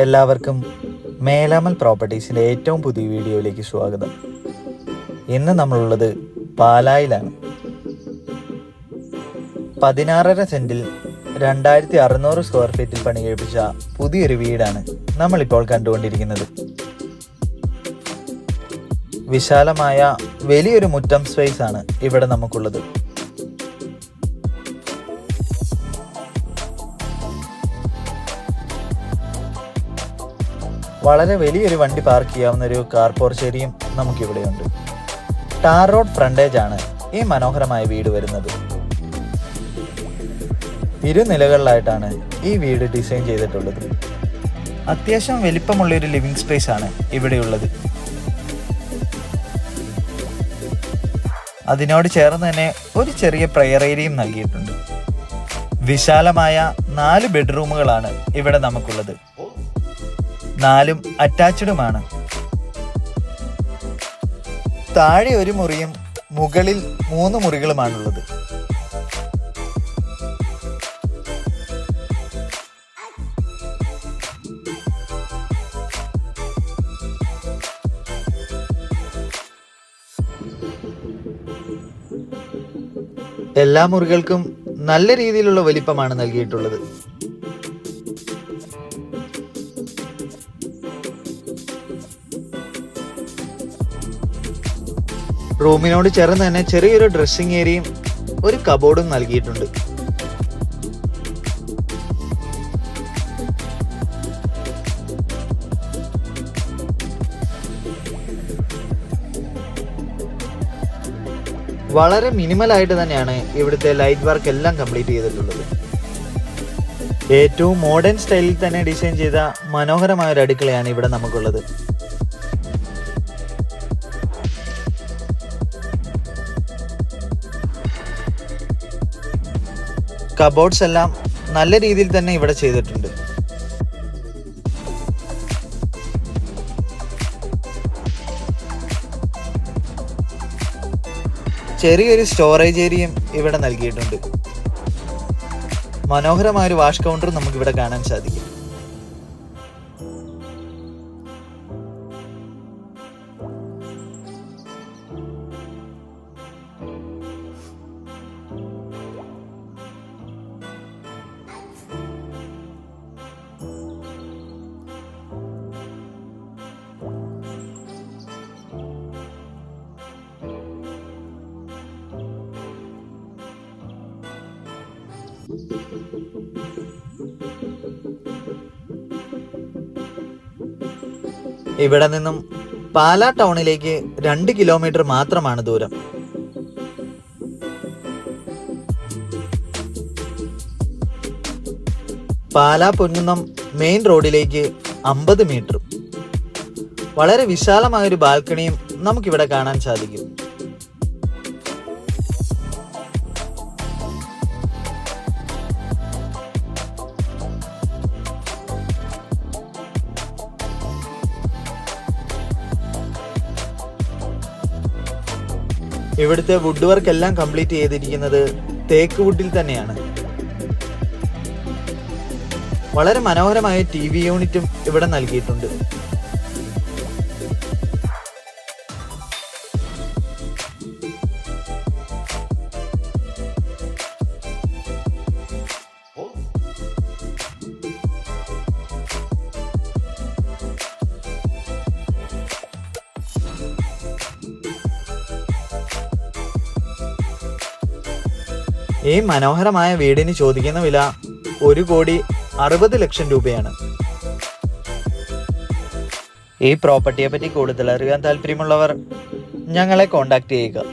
എല്ലാവർക്കും മേലാമൽ പ്രോപ്പർട്ടീസിൻ്റെ ഏറ്റവും പുതിയ വീഡിയോയിലേക്ക് സ്വാഗതം. ഇന്ന് നമ്മളുള്ളത് പാലായിലാണ്. 16.5 സെൻറ്റിൽ 2600 സ്ക്വയർ ഫീറ്റിൽ പണി കഴിപ്പിച്ച പുതിയൊരു വീടാണ് നമ്മളിപ്പോൾ കണ്ടുകൊണ്ടിരിക്കുന്നത്. വിശാലമായ വലിയൊരു മുറ്റം സ്പേസ് ആണ് ഇവിടെ നമുക്കുള്ളത്. വളരെ വലിയൊരു വണ്ടി പാർക്ക് ചെയ്യാവുന്ന ഒരു കാർ പോർച്ച് നമുക്കിവിടെയുണ്ട്. ടാർ റോഡ് ഫ്രണ്ടേജ് ആണ് ഈ മനോഹരമായ വീട് വരുന്നത്. 2 നിലകളിലായിട്ടാണ് ഈ വീട് ഡിസൈൻ ചെയ്തിട്ടുള്ളത്. അത്യാവശ്യം വലിപ്പമുള്ളൊരു ലിവിംഗ് സ്പേസ് ആണ് ഇവിടെയുള്ളത്. അതിനോട് ചേർന്ന് തന്നെ ഒരു ചെറിയ പ്രയർ ഏരിയയും നൽകിയിട്ടുണ്ട്. വിശാലമായ 4 ബെഡ്റൂമുകളാണ് ഇവിടെ നമുക്കുള്ളത്. 4ഉം അറ്റാച്ച്ഡുമാണ്. താഴെ ഒരു മുറിയും മുകളിൽ 3 മുറികളുമാണുള്ളത്. എല്ലാ മുറികൾക്കും നല്ല രീതിയിലുള്ള വലിപ്പമാണ് നൽകിയിട്ടുള്ളത്. റൂമിനോട് ചേർന്ന് തന്നെ ചെറിയൊരു ഡ്രസ്സിംഗ് ഏരിയയും ഒരു കബോർഡും നൽകിയിട്ടുണ്ട്. വളരെ മിനിമൽ ആയിട്ട് തന്നെയാണ് ഇവിടുത്തെ ലൈറ്റ് വർക്ക് എല്ലാം കംപ്ലീറ്റ് ചെയ്തിട്ടുള്ളത്. ഏറ്റവും മോഡേൺ സ്റ്റൈലിൽ തന്നെ ഡിസൈൻ ചെയ്ത മനോഹരമായ ഒരു അടുക്കളയാണ് ഇവിടെ നമുക്കുള്ളത്. കബോർഡ്സ് എല്ലാം നല്ല രീതിയിൽ തന്നെ ഇവിടെ ചെയ്തിട്ടുണ്ട്. ചെറിയൊരു സ്റ്റോറേജ് ഏരിയയും ഇവിടെ നൽകിയിട്ടുണ്ട്. മനോഹരമായ ഒരു വാഷ് കൗണ്ടറും നമുക്കിവിടെ കാണാൻ സാധിക്കും. ഇവിടെ നിന്നും പാലാ ടൗണിലേക്ക് 2 കിലോമീറ്റർ മാത്രമാണ് ദൂരം. പാലാ പൊൻകുന്നം മെയിൻ റോഡിലേക്ക് 50 മീറ്റർ. വളരെ വിശാലമായൊരു ബാൽക്കണിയും നമുക്കിവിടെ കാണാൻ സാധിക്കും. ഇവിടുത്തെ വുഡ് വർക്ക് എല്ലാം കംപ്ലീറ്റ് ചെയ്തിരിക്കുന്നത് തേക്ക് വുഡിൽ തന്നെയാണ്. വളരെ മനോഹരമായ TV യൂണിറ്റും ഇവിടെ നൽകിയിട്ടുണ്ട്. ഈ മനോഹരമായ വീടിന് ചോദിക്കുന്ന വില 1,60,00,000 രൂപയാണ്. ഈ പ്രോപ്പർട്ടിയെ പറ്റി കൂടുതൽ അറിയാൻ താല്പര്യമുള്ളവർ ഞങ്ങളെ കോൺടാക്ട് ചെയ്യുക.